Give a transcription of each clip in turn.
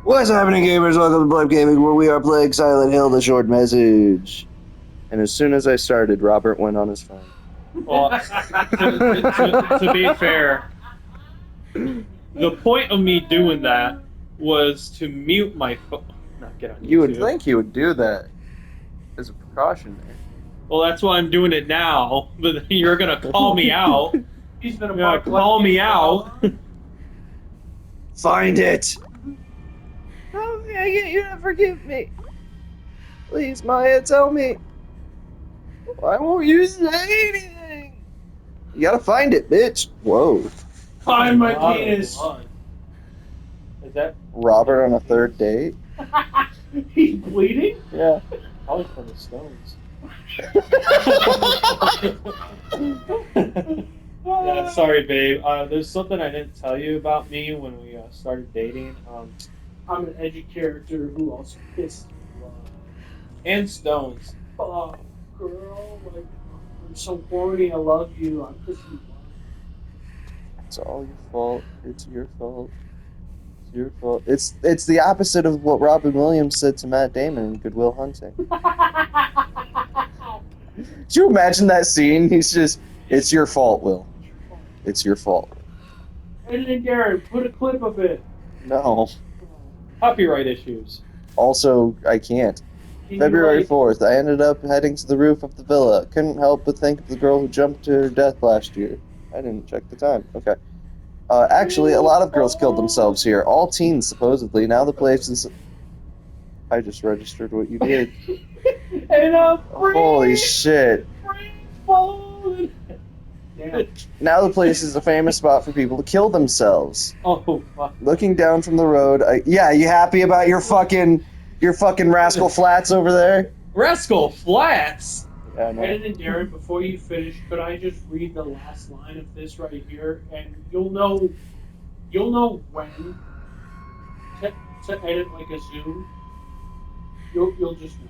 What's happening, gamers? Welcome to Blood Gaming, where we are playing Silent Hill: The Short Message. And as soon as I started, Robert went on his phone. Well, to be fair, the point of me doing that was to mute my phone. Not get on YouTube. You would think he would do that as a precaution there. Well, that's why I'm doing it now. But you're gonna call me out. He's been Call me out. Find it! How can I get you to forgive me? Please, Maya, tell me. Why won't you say anything? You gotta find it, bitch. Whoa. Find my penis. Is that Robert on a third date? He's bleeding? Yeah. probably from the stones? Yeah, sorry, babe. There's something I didn't tell you about me when we started dating. I'm an edgy character who also pissed blood. And stones. Oh, girl, like, I'm so horny, I love you, I'm pissing blood. It's all your fault. It's your fault. It's your fault. It's the opposite of what Robin Williams said to Matt Damon in Good Will Hunting. Could you imagine that scene? He's just, it's your fault, Will. It's your fault. Editing Darren, put a clip of it. No. Copyright issues. Also, I can't. Can February you, 4th, I ended up heading to the roof of the villa. Couldn't help but think of the girl who jumped to her death last year. I didn't check the time. Okay. Actually, a lot of girls killed themselves here. All teens, supposedly. Now the place is... I just registered what you did. And Holy shit. Damn. Now the place is a famous spot for people to kill themselves. Oh, fuck. Looking down from the road, yeah, you happy about your fucking Rascal Flats over there? Rascal Flats? Yeah, no. Editing Darren, before you finish, could I just read the last line of this right here, and you'll know when to edit like a zoom. You'll just know.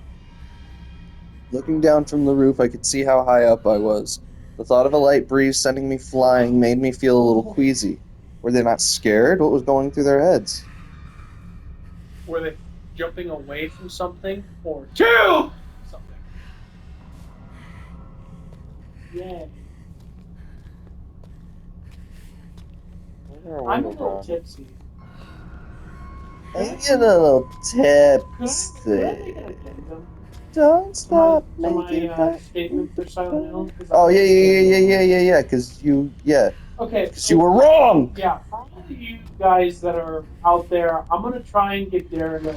Looking down from the roof, I could see how high up I was. The thought of a light breeze sending me flying made me feel a little queasy. Were they not scared? What was going through their heads? Were they jumping away from something or to something? Yeah. I'm a little tipsy. I'm getting a little Could I tipsy. make an addendum Don't to stop my making that. statement for Silent Hill? 'Cause Oh, I- yeah, because you Okay. you were wrong! Yeah, for all of you guys that are out there, I'm gonna try and get Darren to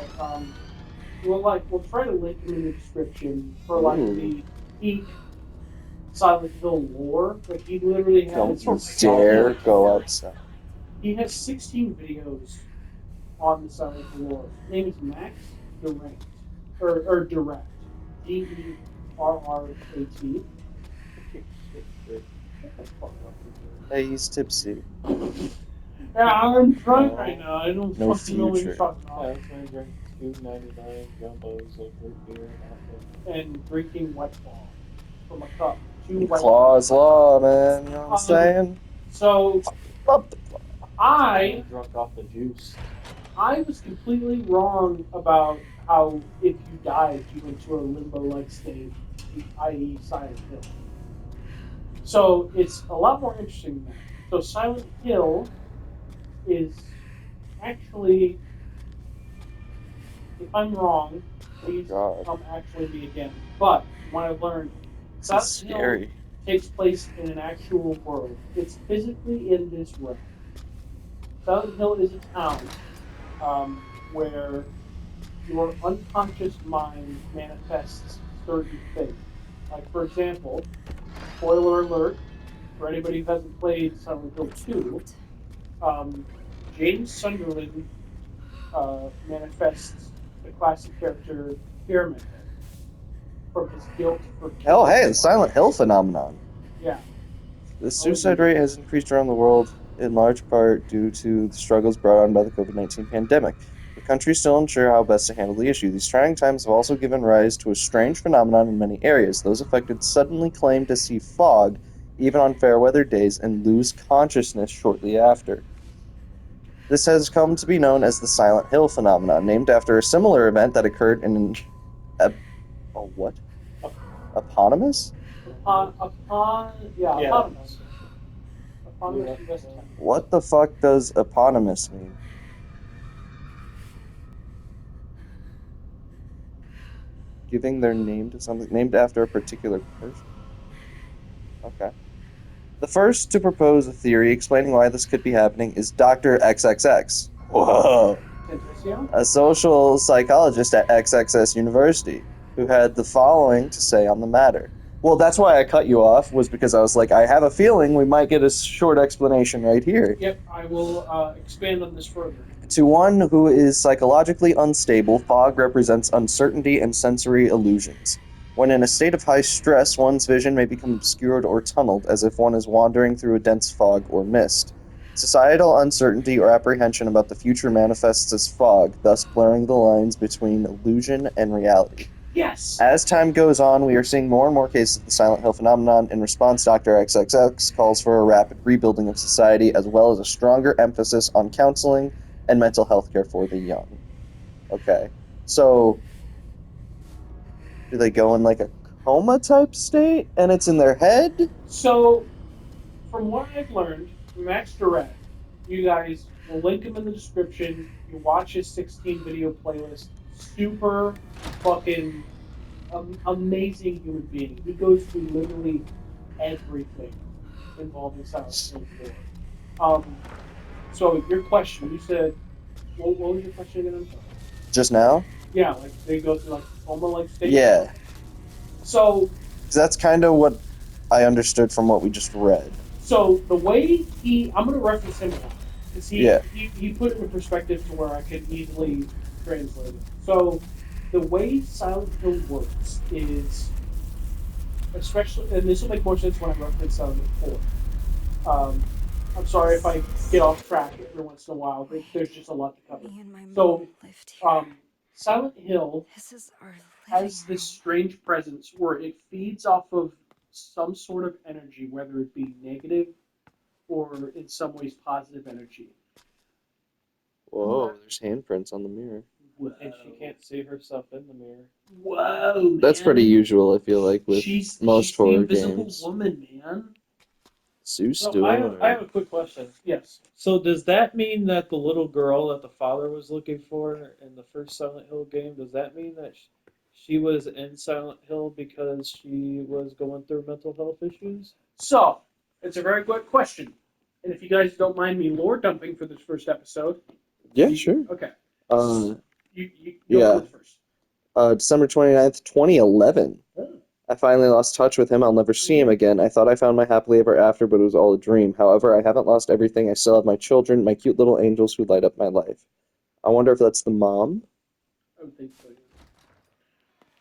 we'll try to link him in the description for like Ooh. the peak Silent Hill lore. Like he literally has Don't dare go outside. He has 16 videos on the Silent Hill lore. His name is Max Direct. Or Direct. DERRAT. Hey, he's tipsy. Yeah, I'm drunk right now. I don't No fucking know what you're future. talking I about. was going to drink $2.99 jumbos of root beer. And drinking White Claw from a cup. Two White Claw's law, man. You know what I'm saying? So I'm I drunk off the juice. was completely wrong about how if you died, you went to a limbo-like state, i.e. Silent Hill. So it's a lot more interesting than that. So Silent Hill is actually, if I'm wrong, please God. come actually me again. But what I've learned, This is Silent Hill scary. takes place in an actual world. It's physically in this realm. Silent Hill is a town where your unconscious mind manifests certain things. Like, for example, spoiler alert, for anybody who hasn't played Silent Hill 2, James Sunderland manifests the classic character Pyramid Head from his guilt for Oh, killing hey, the someone. Silent Hill phenomenon. Yeah. The suicide rate has increased around the world in large part due to the struggles brought on by the COVID-19 pandemic. The country is still unsure how best to handle the issue. These trying times have also given rise to a strange phenomenon in many areas. Those affected suddenly claim to see fog, even on fair weather days, and lose consciousness shortly after. This has come to be known as the Silent Hill phenomenon, named after a similar event that occurred in what? Eponymous? Eponymous. Eponymous Yeah. US 10. What the fuck does eponymous mean? Giving their name to something named after a particular person. Okay. The first to propose a theory explaining why this could be happening is Dr. XXX. Whoa. Tentacion? A social psychologist at XXS University, who had the following to say on the matter. Well, that's why I cut you off, was because I was like, I have a feeling we might get a short explanation right here. Yep, I will expand on this further. To one who is psychologically unstable, fog represents uncertainty and sensory illusions. When in a state of high stress, one's vision may become obscured or tunneled, as if one is wandering through a dense fog or mist. Societal uncertainty or apprehension about the future manifests as fog, thus blurring the lines between illusion and reality. Yes! As time goes on, we are seeing more and more cases of the Silent Hill phenomenon. In response, Dr. XXX calls for a rapid rebuilding of society, as well as a stronger emphasis on counseling and mental health care for the young. Okay. So, do they go in like a coma type state and it's in their head? So, from what I've learned, Max Direct, you guys will link him in the description. You watch his 16 video playlist. Super fucking amazing human being. He goes through literally everything involving Silent Hill 4. So your question, you said, what was your question again? I'm sorry. Just now? Yeah, like they go through like coma-like state. Yeah. So 'Cause that's kind of what I understood from what we just read. So the way I'm going to reference him a lot because Yeah. he put it in perspective to where I could easily translate it. So the way Silent Hill works is, especially, and this will make more sense when I reference Silent Hill 4. I'm sorry if I get off track every once in a while, but there's just a lot to cover. Me and my mom So, lived here. Silent Hill This is our has living this strange presence where it feeds off of some sort of energy, whether it be negative or in some ways positive energy. Whoa, there's handprints on the mirror. Whoa. And she can't see herself in the mirror. Whoa, man. That's pretty usual, I feel like, with she's most the horror invisible games. woman, man. Zeus So doing I have a quick question. Yes. So does that mean that the little girl that the father was looking for in the first Silent Hill game, does that mean that she was in Silent Hill because she was going through mental health issues? So, it's a very good question. And if you guys don't mind me lore dumping for this first episode. Yeah, sure. Okay. You yeah. go first. December 29th, 2011. I finally lost touch with him. I'll never see him again. I thought I found my happily ever after, but it was all a dream. However, I haven't lost everything. I still have my children, my cute little angels who light up my life. I wonder if that's the mom? I would think so, yeah.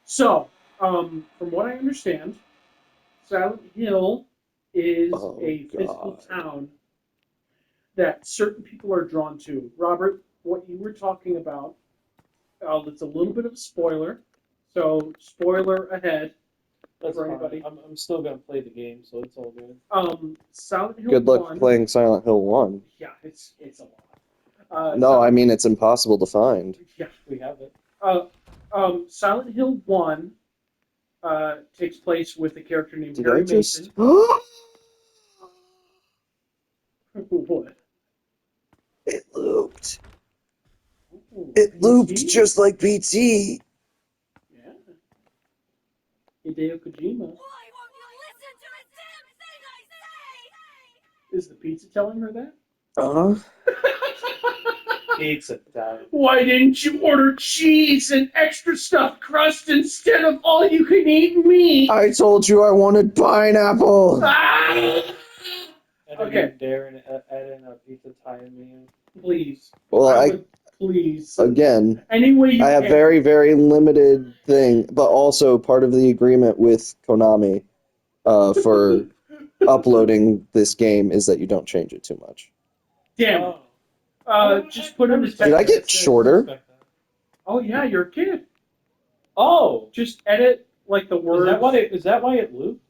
So, from what I understand, Silent Hill is a physical town that certain people are drawn to. Robert, what you were talking about, it's a little bit of a spoiler. So, spoiler ahead. That's for fine. anybody. I'm still gonna play the game, so it's all good. Silent Hill Good luck 1, playing Silent Hill 1. Yeah, it's a lot. No, I mean it's impossible to find. Yeah, We have it. Silent Hill 1 takes place with a character named Did Harry I just... Mason. What? It looped. Ooh, It looped PT? just like PT. Yeah. Hideo Kojima. Why won't you listen to a damn thing I say? Is the pizza telling her that? Uh-huh. Pizza time. Why didn't you order cheese and extra stuffed crust instead of all you can eat meat? I told you I wanted pineapple. Ah! I don't Okay. even dare add in a pizza time, man. Please. Well, Please. again, Any way you I have can. very, very limited thing, but also part of the agreement with Konami for uploading this game is that you don't change it too much. Damn it. Just put in the text. Did I get shorter? Oh yeah, you're a kid. Oh, Just edit like the words. is that why it looped?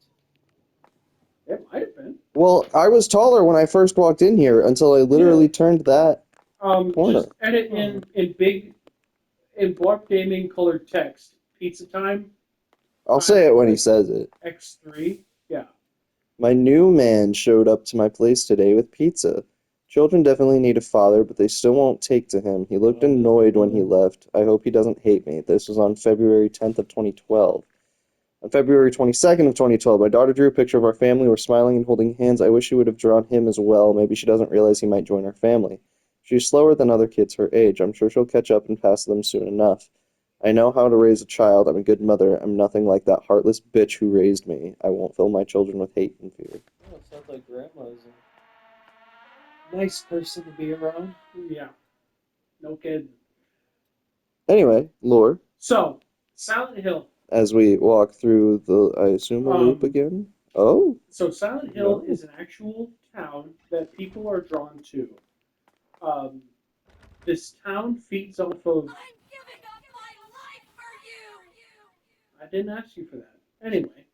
It might have been. Well, I was taller when I first walked in here until I literally turned that. Corner. Just edit in Blarp Gaming colored text. Pizza time I'll say it when he says it. X3. Yeah. My new man showed up to my place today with pizza. Children definitely need a father, but they still won't take to him. He looked annoyed when he left. I hope he doesn't hate me. This was on February 10th of 2012. On February 22nd of 2012, my daughter drew a picture of our family. We're smiling and holding hands. I wish she would have drawn him as well. Maybe she doesn't realize he might join our family. She's slower than other kids her age. I'm sure she'll catch up and pass them soon enough. I know how to raise a child. I'm a good mother. I'm nothing like that heartless bitch who raised me. I won't fill my children with hate and fear. Oh, it sounds like grandma's a nice person to be around. Yeah. No kidding. Anyway, lore, So, Silent Hill. as we walk through the, I assume, a loop again. Oh, So Silent Hill No. is an actual town that people are drawn to. This town feeds off of. I'm giving up my life for you! I didn't ask you for that. Anyway.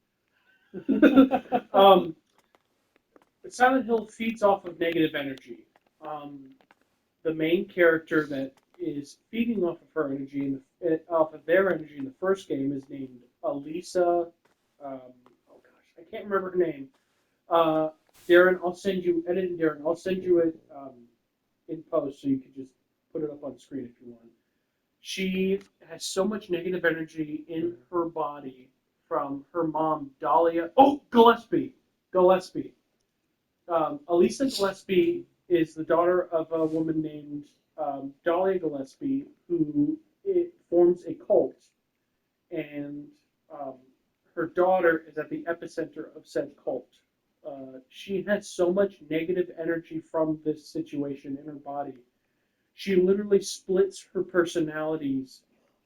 Silent Hill feeds off of negative energy. The main character that is feeding off of her energy off of their energy in the first game is named Elisa. Oh gosh, I can't remember her name. Darren, I'll send you Darren. I'll send you it in post so you can just put it up on screen if you want. She has so much negative energy in her body from her mom, Dahlia. Oh, Gillespie. Gillespie. Elisa Gillespie is the daughter of a woman named Dahlia Gillespie, who forms a cult, and her daughter is at the epicenter of said cult. She has so much negative energy from this situation in her body. She literally splits her personalities.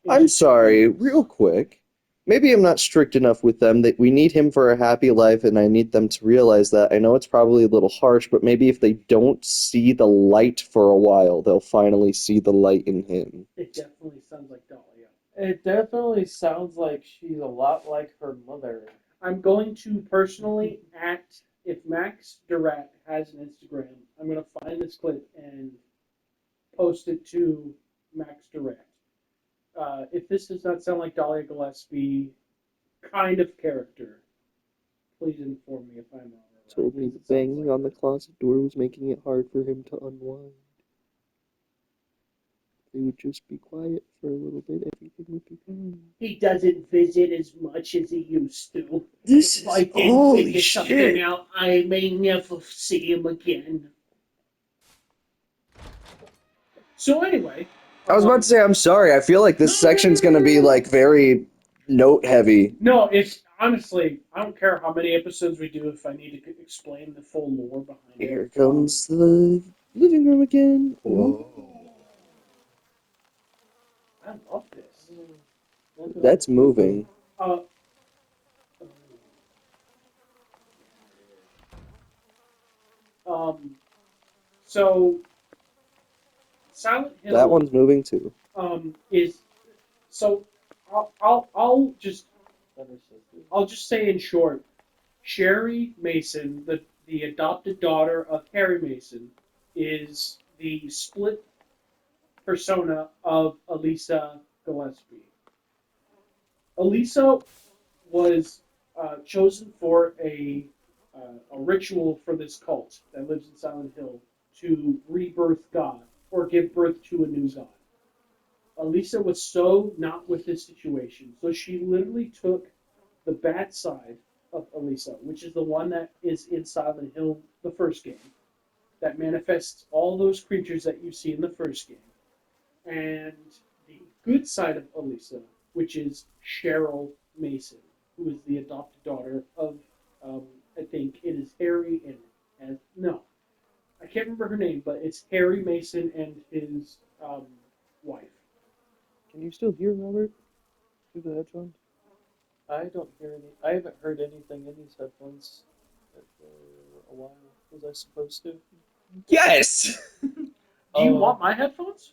I'm into sorry, two. real quick. Maybe I'm not strict enough with them that we need him for a happy life, and I need them to realize that. I know it's probably a little harsh, but maybe if they don't see the light for a while, they'll finally see the light in him. It definitely sounds like Dahlia. It definitely sounds like she's a lot like her mother. I'm going to personally if Max Durat has an Instagram, I'm going to find this clip and post it to Max Durat. If this does not sound like Dahlia Gillespie kind of character, please inform me if I'm wrong. Told me the banging on the closet door was making it hard for him to unwind. If they would just be quiet for a little bit, everything would be fine. He doesn't visit as much as he used to. This If I is didn't holy figure something shit. out, I may never see him again. So anyway, I was about to say, I'm sorry. I feel like this section's gonna be like very note heavy. no, it's honestly, I don't care how many episodes we do if I need to explain the full lore behind it. Here comes the living room again. Whoa. I love this. That's moving. Uh, so Silent Hill. That one's moving too. Is so. I'll just say in short, Sherry Mason, the adopted daughter of Harry Mason, is the split persona of Elisa Gillespie. Elisa was chosen for a ritual for this cult that lives in Silent Hill to rebirth God or give birth to a new God. Elisa was so not with this situation, so she literally took the bad side of Elisa, which is the one that is in Silent Hill, the first game, that manifests all those creatures that you see in the first game, and the good side of Elisa, which is Cheryl Mason, who is the adopted daughter of, I think it is Harry and no, I can't remember her name, but it's Harry Mason and his wife. Can you still hear Robert through the headphones? I don't hear any. I haven't heard anything in these headphones for a while. Was I supposed to? Yes! Do you want my headphones?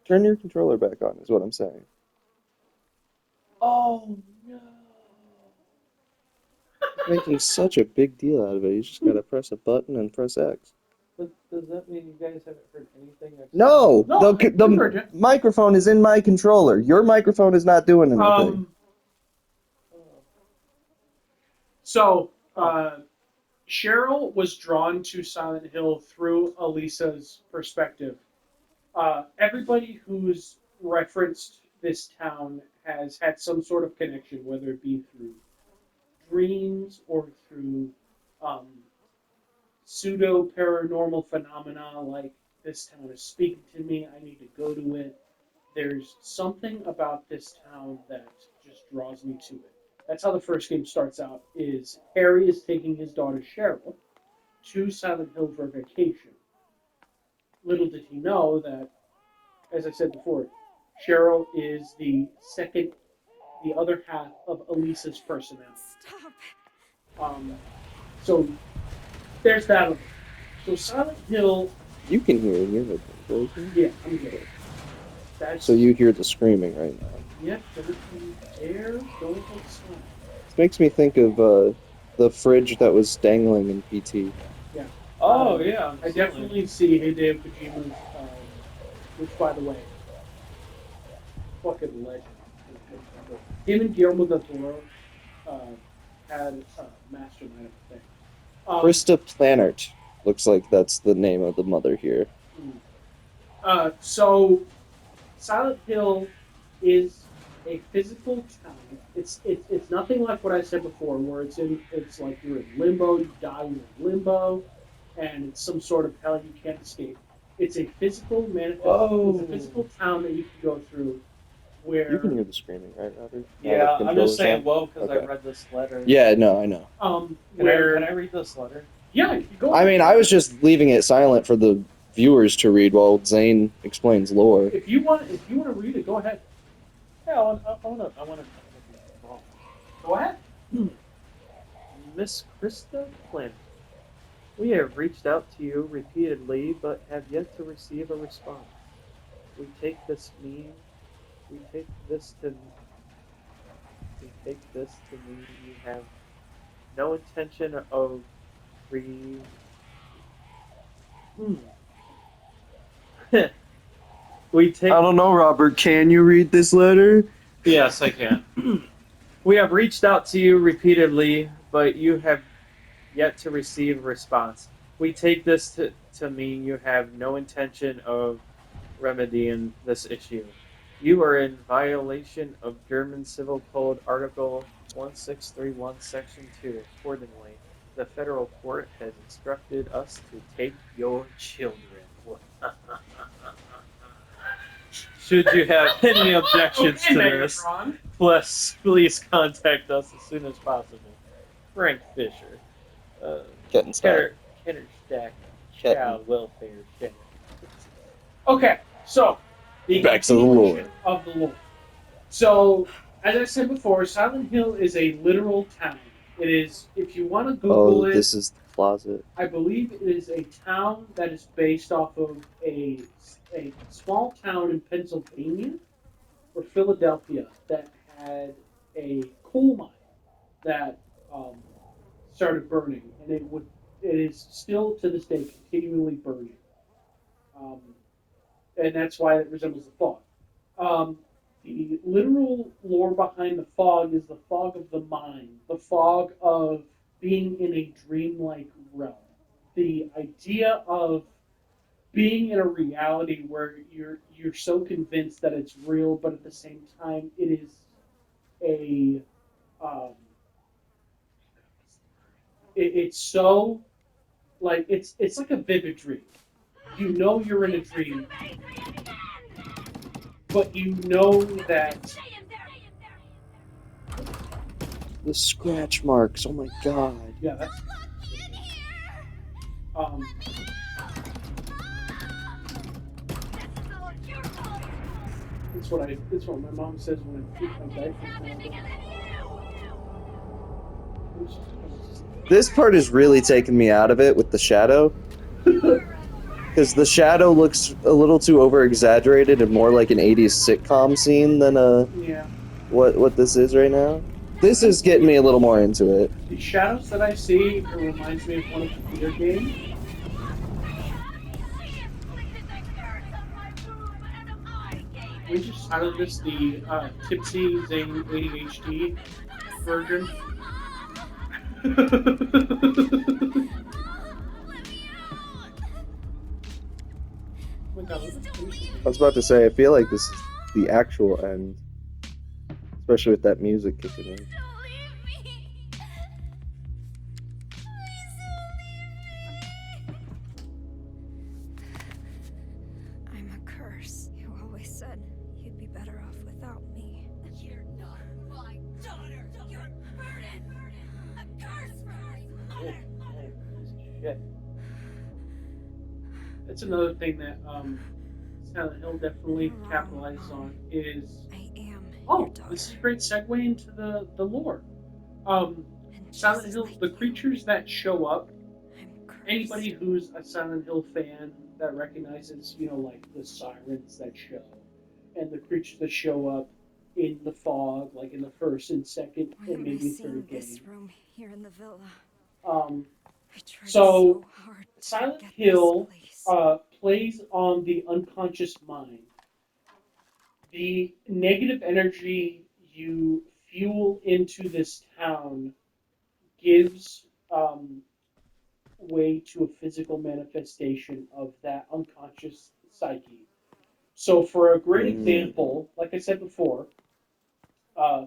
Turn your controller back on, is what I'm saying. Oh no! He's making such a big deal out of it. You just gotta press a button and press X. But does that mean you guys haven't heard anything? except- No, No, the we've heard you. microphone is in my controller. Your microphone is not doing anything. Um, Oh. so, Cheryl was drawn to Silent Hill through Elisa's perspective. Everybody who's referenced this town has had some sort of connection, whether it be through dreams or through pseudo paranormal phenomena like this town is speaking to me, I need to go to it. There's something about this town that just draws me to it. That's how the first game starts out, is Harry is taking his daughter Cheryl to Silent Hill for vacation. Little did he know that, as I said before, Cheryl is the other half of Elisa's personality. Stop. So there's that. So Silent Hill, You can hear it. You're the yeah, I'm good. That's So you hear the screaming right now. Yep, everything there, don't outside. This makes me think of the fridge that was dangling in PT. Oh yeah, I definitely see Hideo Kojima's, which by the way, fucking legend. Him and Guillermo del Toro had a mastermind of the thing. Krista Plannert looks like that's the name of the mother here. So Silent Hill is a physical town. It's nothing like what I said before, where it's like you're in limbo, you die, you're in limbo, and it's some sort of hell you can't escape. It's a physical manifest. It's a physical town that you can go through. Where You can hear the screaming, right, Robert? Yeah, I'm just saying on? whoa because Okay. I read this letter. Yeah, no, I know. where Can I read this letter? yeah, you go. I mean, I was just leaving it silent for the viewers to read while Zane explains lore. If you want to read it, go ahead. Yeah, I want to. Go ahead. Miss Krista Flynn, we have reached out to you repeatedly, but have yet to receive a response. We take this to mean you have no intention of We take. I don't know, Robert. Can you read this letter? Yes, I can. We have reached out to you repeatedly, but you have yet to receive a response. We take this to mean you have no intention of remedying this issue. You are in violation of German Civil Code Article 1631, Section 2. Accordingly, the federal court has instructed us to take your children. Should you have any objections to this, please contact us as soon as possible. Frank Fisher, Getting started. Kennerstack, Ketten. Child Welfare Center. Okay, so the Back to the continuation lore. of the lore. So, as I said before, Silent Hill is a literal town. It is, if you want to Google Oh, it, this is the closet. I believe it is a town that is based off of a small town in Pennsylvania or Philadelphia that had a coal mine that started burning, and it is still to this day continually burning, and that's why it resembles the fog. The literal lore behind the fog is the fog of the mind, the fog of being in a dreamlike realm. The idea of being in a reality where you're so convinced that it's real, but at the same time it is a it's so like it's like a vivid dream. You know you're in a dream, but you know that The scratch marks. Oh my god. yeah, that's it's what my mom says when I keep my diapers on. This part is really taking me out of it with the shadow. Because the shadow looks a little too over-exaggerated and more like an 80s sitcom scene than Yeah. what this is right now. This is getting me a little more into it. The shadows that I see, it reminds me of one of the computer games. We just started this the Tipsy Zane ADHD version. Oh my God, look at the picture. I was about to say, I feel like this is the actual end, especially with that music kicking in. Don't leave me. Please don't leave me. I'm a curse. You always said you'd be better off without me. You're not my daughter. You're a burden. A curse from my mother. Shit. That's another thing that Silent Hill definitely capitalizes on is I am oh, your daughter. this is a great segue into the lore. And Silent just Hill, like the you, creatures that show up, I'm cursed. anybody who's a Silent Hill fan that recognizes, you know, like the sirens that show, and the creatures that show up in the fog, like in the first and second Why and am I maybe seeing third this game. room here in the villa? Um, I tried So, so hard to Silent forget Hill this place. plays on the unconscious mind. The negative energy you fuel into this town gives way to a physical manifestation of that unconscious psyche. So, for a great example, like I said before,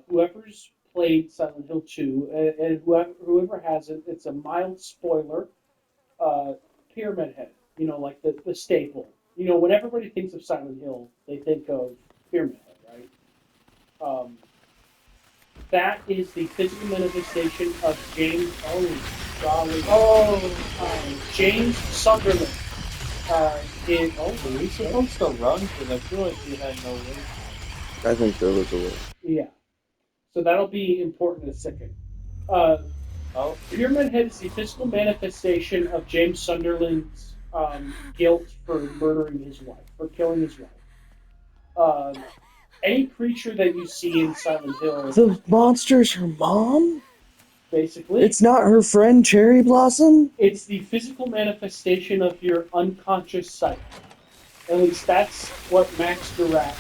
whoever's played Silent Hill 2, and whoever hasn't, it's a mild spoiler. Pyramid Head, you know, like the staple. You know, when everybody thinks of Silent Hill, they think of Pyramid Head, right? That is the physical manifestation of James. Oh, golly. James Sunderland. Were we supposed to run? Because I feel like we had no way. I think there was a way. Yeah. So that'll be important in a second. Uh, Oh, Pyramid Head is the physical manifestation of James Sunderland's guilt for murdering his wife, for killing his wife. Any creature that you see in Silent Hill, The monster's her mom? basically, It's not her friend Cherry Blossom? it's the physical manifestation of your unconscious psyche. At least that's what Max Dirac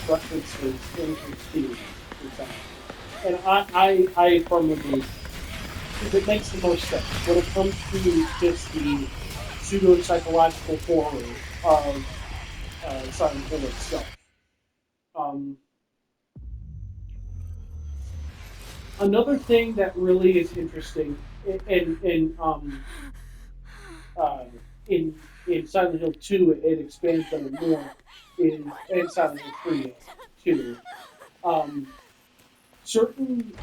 references in his theory. And I firmly believe because it makes the most sense when it comes to just the pseudo psychological horror of Silent Hill itself. Um, Another thing that really is interesting uh, in in Silent Hill 2, it expands on it more. Is and Silent Hill 3 too. Um, Certain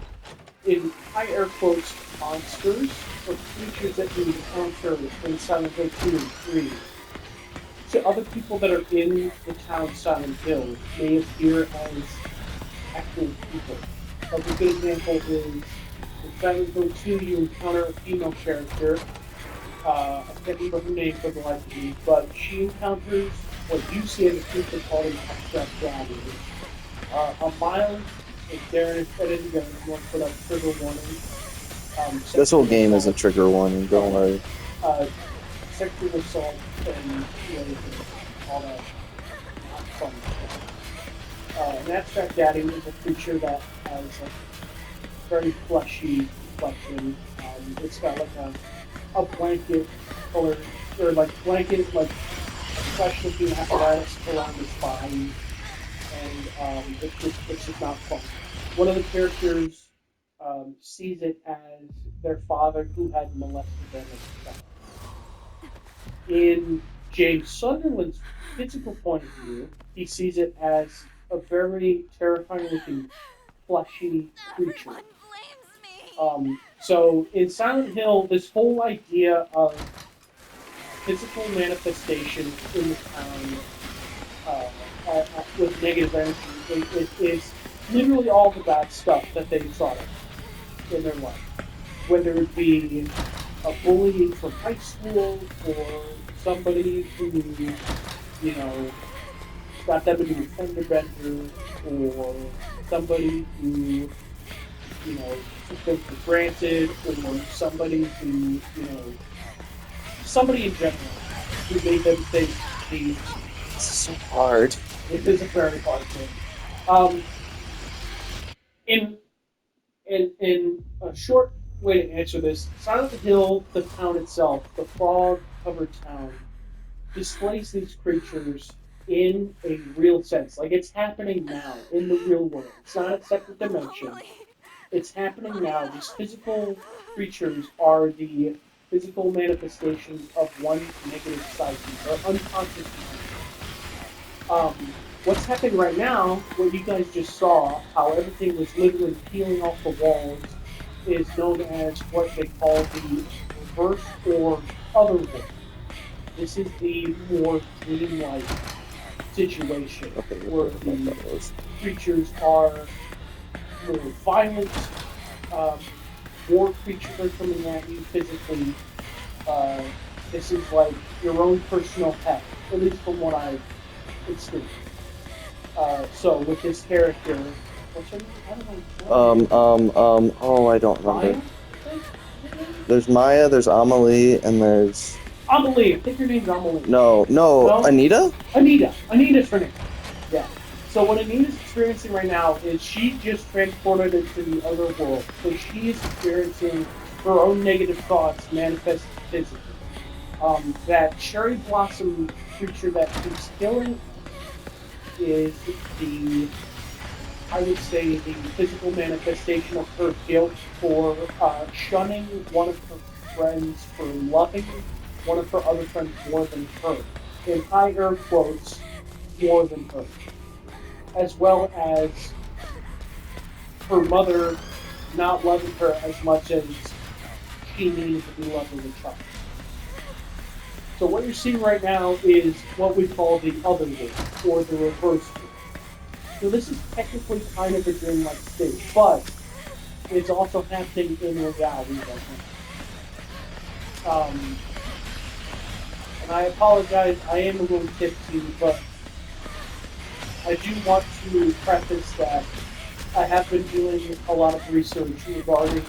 in high air quotes monsters or creatures that you encounter in Silent Hill 2 and 3 to other people that are in the town Silent Hill may appear as actual people. Like a good example is in Silent Hill 2 you encounter a female character. I can't remember her name for the life of me, but she encounters what you see as a creature called an abstract reality. A mild, if Darren is editing, again, won't put up trigger warning. This whole game is a trigger warning, don't worry. Sexual assault and rape and all that not fun stuff. An abstract daddy is a creature that has a very fleshy complexion. It's got like a blanket color, or like blanket, like flesh looking apparatus around his body, and it's just not fun. One of the characters sees it as their father who had molested them as a child. In James Sunderland's physical point of view, he sees it as a very terrifying looking, fleshy creature. Everyone blames me. So in Silent Hill, this whole idea of physical manifestation in the town with negative energy is literally all the bad stuff that they thought of in their life. Whether it be a bully from high school or somebody who, you know, got them into a fender bender or somebody who, you know, took them for granted or somebody who, you know, somebody in general who made them think these This is so hard. It is a very hard thing. Um, in in a short way to answer this, Silent Hill, the town itself, the fog-covered town, displays these creatures in a real sense. Like it's happening now in the real world. It's not a separate dimension. It's happening now. These physical creatures are the physical manifestations of one negative psyche or unconscious mind. What's happening right now, what you guys just saw, how everything was literally peeling off the walls, is known as what they call the reverse or other world. This is the more dreamlike situation Okay, where what the that was. creatures are more violent, um, more creatures are coming at you physically. Uh, this is like your own personal pet, at least from what I've experienced. So with this character, what's her name? I don't know. Oh, I don't remember. Maya? I think? There's Maya, there's Amelie, and there's... Amelie. I think her name's Amelie. No, No? Anita? Anita. Anita's her name. Yeah. So what Anita's experiencing right now is she just transported into the other world. So she is experiencing her own negative thoughts manifest physically. That cherry blossom creature that she's killing is the, I would say, the physical manifestation of her guilt for shunning one of her friends for loving one of her other friends more than her. In high air quotes, more than her. As well as her mother not loving her as much as she needed to be loved as a child. So what you're seeing right now is what we call the other world, or the reverse world. So this is technically kind of a dreamlike state, but it's also happening in reality right now. And I apologize, I am a little tipsy, but I do want to preface that I have been doing a lot of research regarding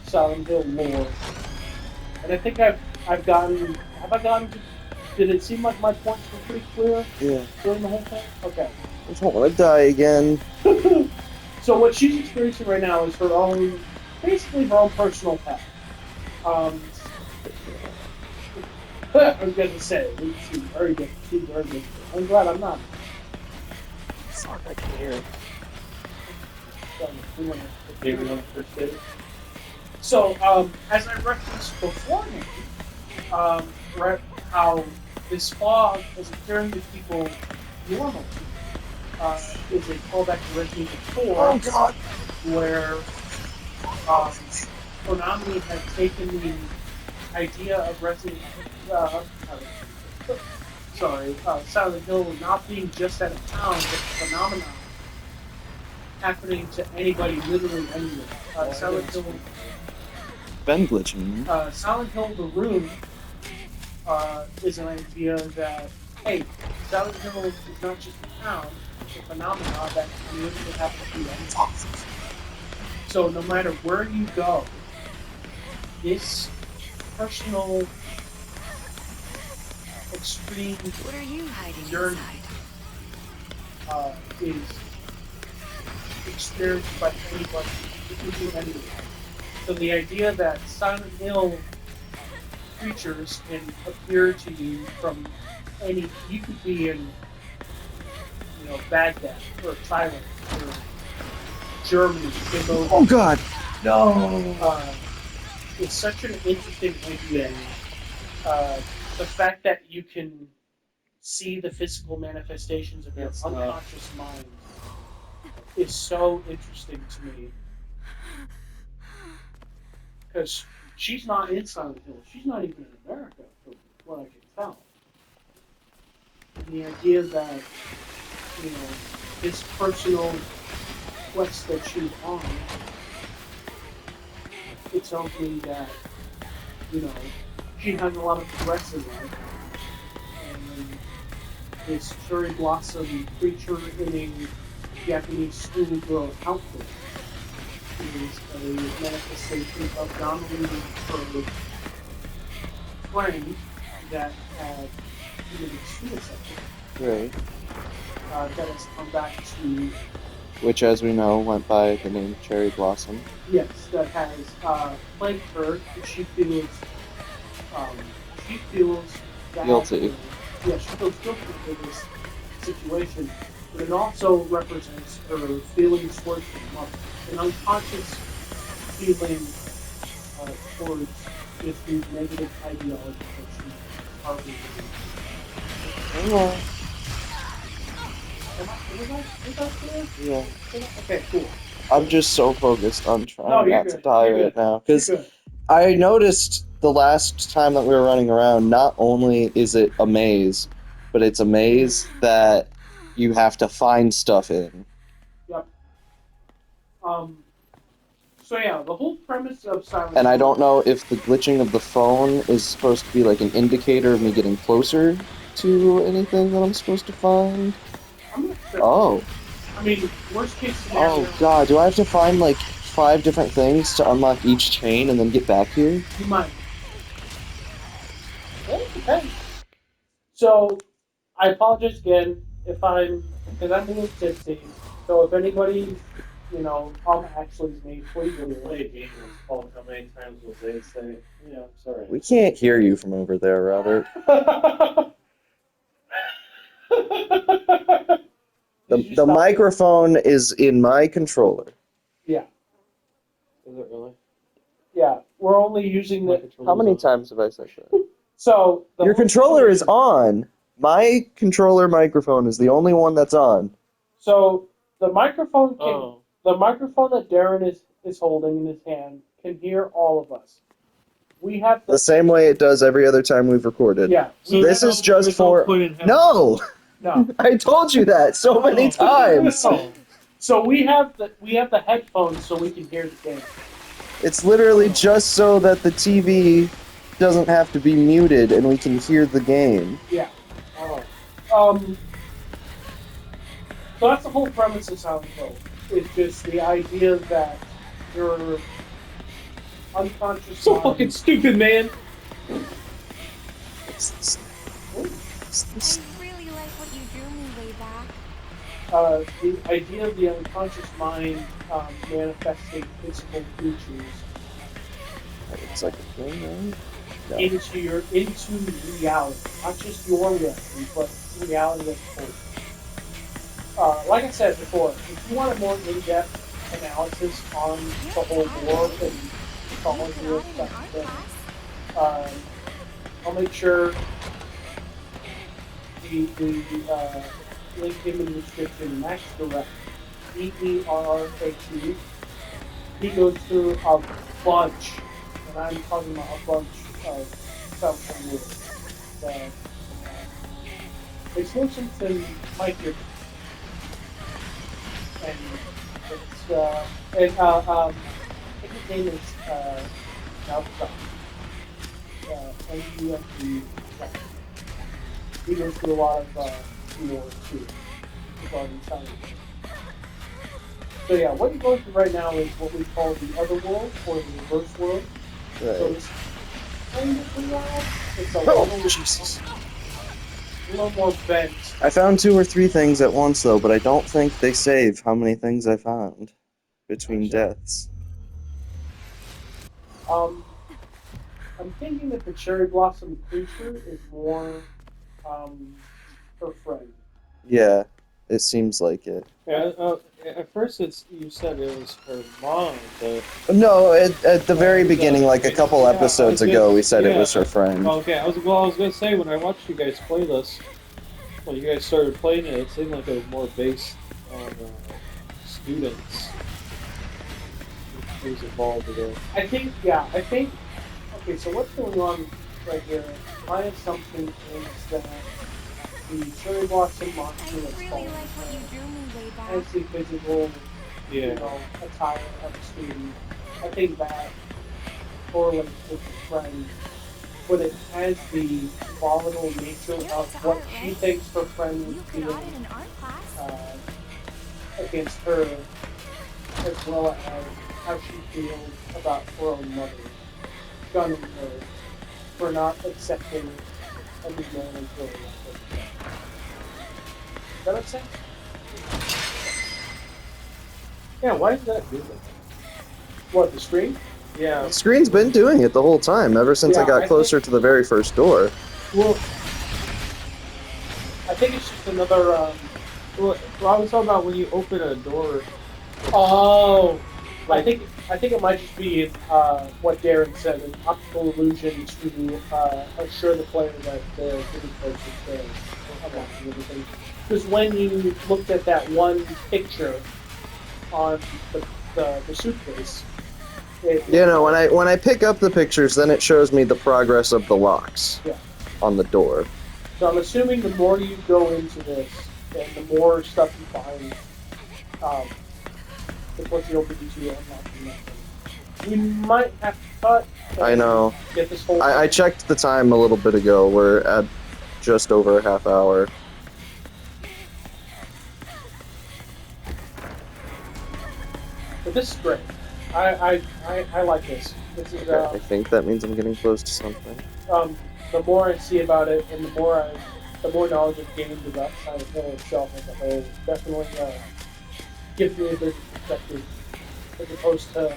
Silent Hill lore. And I think I've gotten, have I gotten to, did it seem like my points were pretty clear Yeah. during the whole thing? Okay. I don't want to die again. So what she's experiencing right now is her own, basically her own personal path. I was going to say, she's very good. She's very good. I'm glad I'm not. Sorry, I can hear it. Maybe on the first day. So, as I referenced beforehand, how this fog is appearing to people normally is a callback to Resident Evil 4, Oh, God! where Konami had taken the idea of Resident Silent Hill not being just at a town, but a phenomenon happening to anybody literally anywhere. Silent Hill. Ben glitching. Silent Hill The Room is an idea that, hey, Silent Hill is not just a town, it's a phenomenon that can literally happen to anyone. So no matter where you go, this personal extreme What are you hiding journey inside? is experienced by anybody. It can do anything. So the idea that Silent Hill creatures can appear to you from any, you could be in, Baghdad or Thailand or Germany, Cambodia. Oh, God! No! It's such an interesting idea. The fact that you can see the physical manifestations of your unconscious mind is so interesting to me. Because she's not in Silent Hill. She's not even in America, from what I can tell. And the idea that, this personal quest that she's on, it tells me that, she has a lot of regrets in life. And this cherry blossom creature in a Japanese schoolgirl outfit is a manifestation of not only her friend that had committed suicide, Right. That has come back to, Which, as we know, went by the name Cherry Blossom. yes, that has plagued her. Um, she feels that, Guilty. Yeah, she feels guilty for this situation, but it also represents her feelings towards her mother, an unconscious feeling towards just these negative ideologies that she harbored. Oh, Was I clear? yeah. Okay, cool. I'm just so focused on No, trying you're not to good. die You're right good. now. You're Because good. I noticed the last time that we were running around, not only is it a maze, but it's a maze that you have to find stuff in. Yep. So yeah, the whole premise of Silent And I Hill- don't know if the glitching of the phone is supposed to be like an indicator of me getting closer to anything that I'm supposed to find. I'm not sure. Oh. I mean, worst case scenario. Oh god, do I have to find like 5 different things to unlock each chain and then get back here? You might. Well, it depends. So, I apologize again if because I'm a little tipsy. So if anybody, actually is me, please The leave play game was called how many times will they say? Yeah, I'm sorry. We can't hear you from over there, Robert. The microphone is in my controller. Yeah, Is it really? yeah. We're only using My the. controller's How many on. times have I said that? So the Your whole controller is situation- on. My controller microphone is the only one that's on. So the microphone can. Oh. The microphone that Darren is holding in his hand can hear all of us. We have The same way it does every other time we've recorded. Yeah. So This is just for... No! No. I told you that so many times! Oh. So we have the headphones so we can hear the game. It's literally just so that the TV doesn't have to be muted and we can hear the game. Yeah. Oh. So that's the whole premise of Silent Hill. It's just the idea that your unconscious So mind- fucking stupid, man. I really like what you drew me way back. the idea of the unconscious mind manifesting physical features It's like a thing, right? No. into reality, not just your reality, but reality as a whole. Like I said before, if you want a more in-depth analysis on the whole war and mythology You and could add stuff, it in then art class. I'll make sure the link in the description. Max Direct, DERRAT. He goes through a bunch, and I'm talking about a bunch of stuff on words that makes more sense than my theory. And I think his name is Nalsa. NUFG. He goes through a lot of lore too regarding science. So yeah, what you're going through right now is what we call the other world or the reverse world. So Right. it's kind of wild. It's a Oh, little, Jesus. a little more bent. I found 2 or 3 things at once, though, but I don't think they save how many things I found between deaths. I'm thinking that the cherry blossom creature is more her friend. Yeah, it seems like it. Yeah, at first you said it was her mom, but No, at the very beginning, like a couple yeah, episodes I was ago, gonna- we said it yeah, was her friend. okay, I was gonna say when I watched you guys play this, when you guys started playing it, it seemed like it was more based on students who's involved with it. I think. Okay, so what's going on right here? My assumption is that the cherry blossom I monster that's really called like what you drew me way back. has the physical, Yeah. attire of a student. I think that correlates with the friend, but it has the volatile nature of what she thinks her friend You would could feel audit an art class. against her, as well as how she feels about her own mother, gunning her for not accepting a new man into her life. that what I'm saying? Yeah, why did that do that? What, the screen? Yeah. The screen's been doing it the whole time, ever since I Yeah, got I closer to the very first door. Well, I think it's just another. Well, I was talking about when you open a door. Oh, Like- I think it might just be what Darren said, an optical illusion to assure the player that the hidden place is there. Because when you looked at that one picture on the suitcase, You know, when I pick up the pictures, then it shows me the progress of the locks Yeah. on the door. So I'm assuming the more you go into this, and the more stuff you find, the closer you'll be to unlocking that thing. We might have to cut. I know. Get this whole. I checked the time a little bit ago. We're at just over a half hour. But this is great. I like this. This is I think that means I'm getting close to something. the more I see about it, and the more knowledge I've gained about Silent Hill itself as a whole, definitely gives me a different perspective as opposed to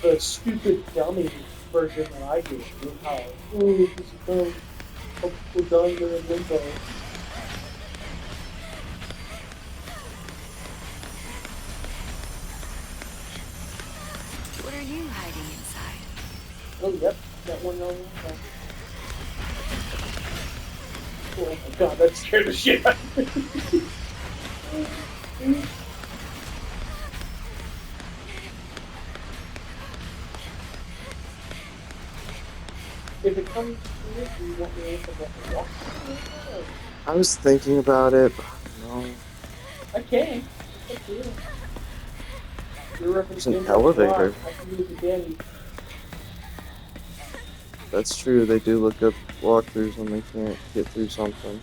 the stupid dummy version that I do. How this is so we're done in limbo. What are you hiding inside? Oh yep, that one over there. Oh my god, that scared the shit out of me. If it comes to it, do you want me to walk through it? I was thinking about it, but no. I can. It's up to you. You're There's an elevator. I can use the Danny. That's true. They do look up walkthroughs when they can't get through something.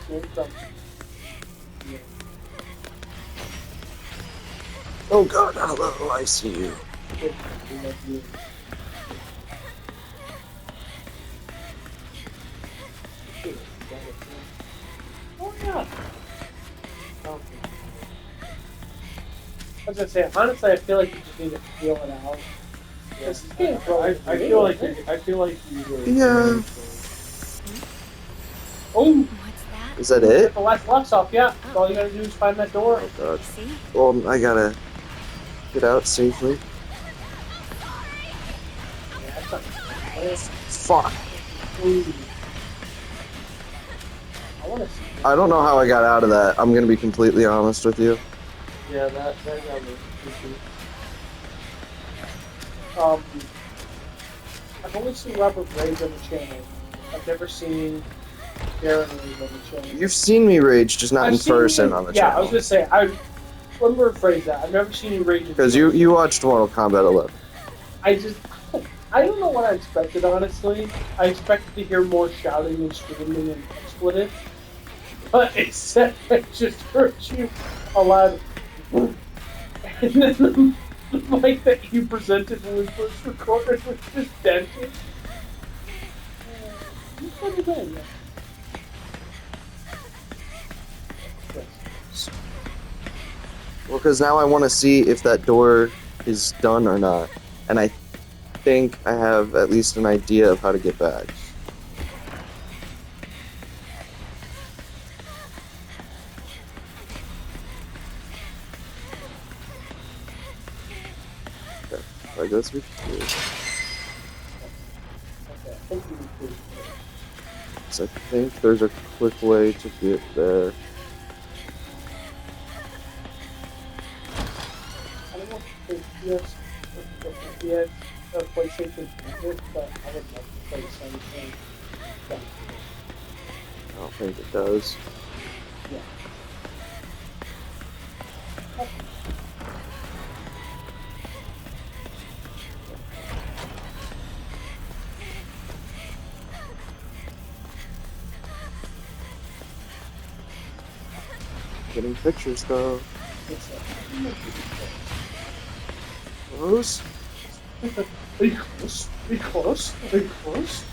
Here it comes. Yeah. Oh god, hello, I see you. Good. We love you. Oh yeah. Okay. I was gonna say, honestly, I feel like you just need to feel it out. This is getting I feel like you were. Yeah. Oh, What's that? Is that get it? the last locks off. Yeah. All you gotta do is find that door. Oh god. See? Well, I gotta get out safely. Yeah, that's not. Fuck. Ooh. I want to see. I don't know how I got out of that. I'm gonna be completely honest with you. Yeah, that got me. I've only seen Robert Rage on the channel. I've never seen Darren Rage on the channel. You've seen me rage, just not I've in seen person you- on the Yeah, I channel. was gonna say, let me rephrase that. I've never seen you rage. Because you watched Mortal Kombat 11. I don't know what I expected, honestly. I expected to hear more shouting and screaming and expletives. But instead, I just heard you a loud. And then the mic that you presented when we first recorded was just dented. You put it in, yeah. Yes. Well, because now I want to see if that door is done or not. And I think I have at least an idea of how to get back. Okay, I guess we can do it. Okay, I think you improved. 'Cause I think there's a quick way to get there. I don't know if PS PlayStation has it, but I would love to play the same thing. Yeah. I don't think it does. Yeah. Getting pictures though. It's Those? Are you close? Are you close? Are you close?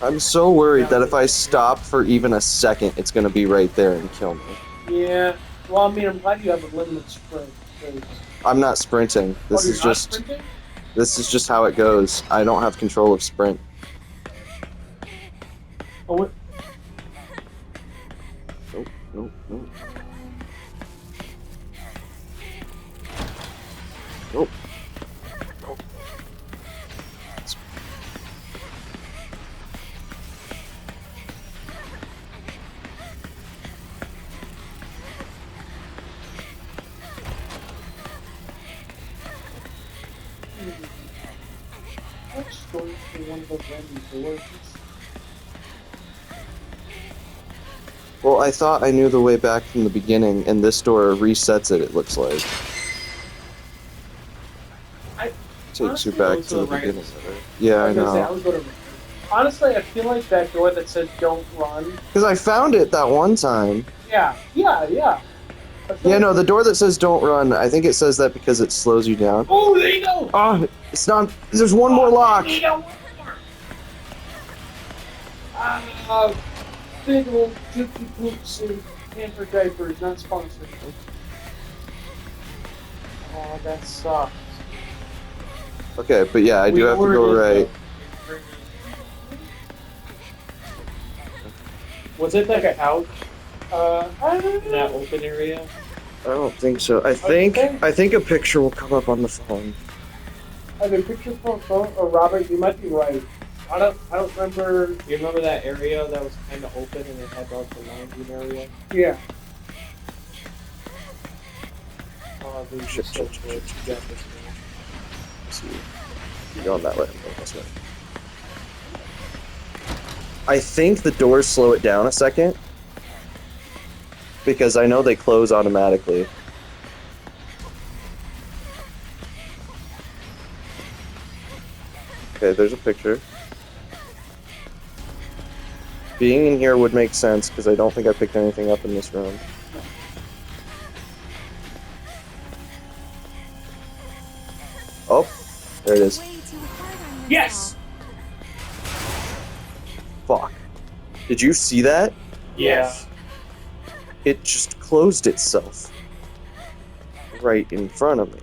I'm so worried that if I stop for even a second, it's gonna be right there and kill me. Yeah. Well, I mean, I'm glad you have a limited sprint. 'Cause... I'm not sprinting. Oh, you're not sprinting? This is just how it goes. I don't have control of sprint. Oh, what? Nope, nope, nope. Nope. Nope. What story for one of those random doors? Well, I thought I knew the way back from the beginning, and this door resets it looks like. I Takes you honestly back go to the right. beginning of it. Yeah, I was gonna say, I know. was going to. Honestly, I feel like that door that says "Don't run." Because I found it that one time. Yeah. I feel Yeah, like- no, the door that says don't run, I think it says that because it slows you down. Oh, there you go. Oh, it's not. There's one more lock. There you go. Big old Dookie Poops and Pamper Diapers, not sponsored. Oh, that sucks. Okay, but yeah, I do have to go right. Was it like a couch I don't in that know. open area? I don't think so. I think a picture will come up on the phone. Are there pictures from a phone? Or Robert, you might be right. I don't remember. You remember that area that was kind of open and it had like the lounging area? Yeah. Oh, this is Shit, so shit, good. shit, You got this, man. Let's see. You're going that way. I'm going this way. I think the doors slow it down a second. Because I know they close automatically. Okay, there's a picture. Being in here would make sense because I don't think I picked anything up in this room. Oh, there it is. Way too hard on Yes! Fuck. Did you see that? Yes. It just closed itself. Right in front of me.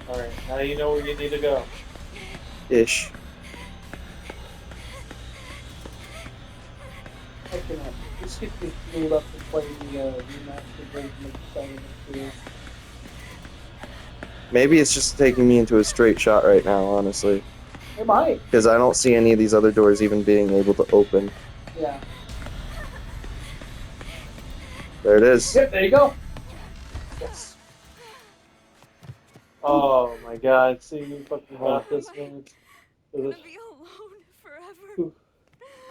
Alright, now you know where you need to go. Ish. I cannot. This gets me fueled up to play the remastered version of Silent Hill 2. Maybe it's just taking me into a straight shot right now, honestly. It might. Because I don't see any of these other doors even being able to open. Yeah. There it is. Yep, there you go. Yes. Oh my god, see, you fucking got this one. I'm It gonna be alone forever.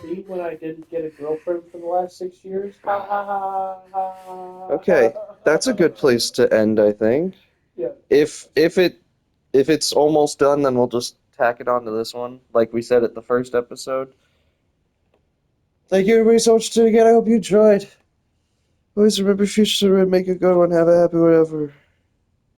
See, when I didn't get a girlfriend for the last 6 years? Ha ha ha ha. Okay, that's a good place to end, I think. Yeah. If it's almost done, then we'll just tack it onto this one, like we said at the first episode. Thank you everybody so much for tuning in. I hope you enjoyed. Always remember, future, make a good one. Have a happy whatever.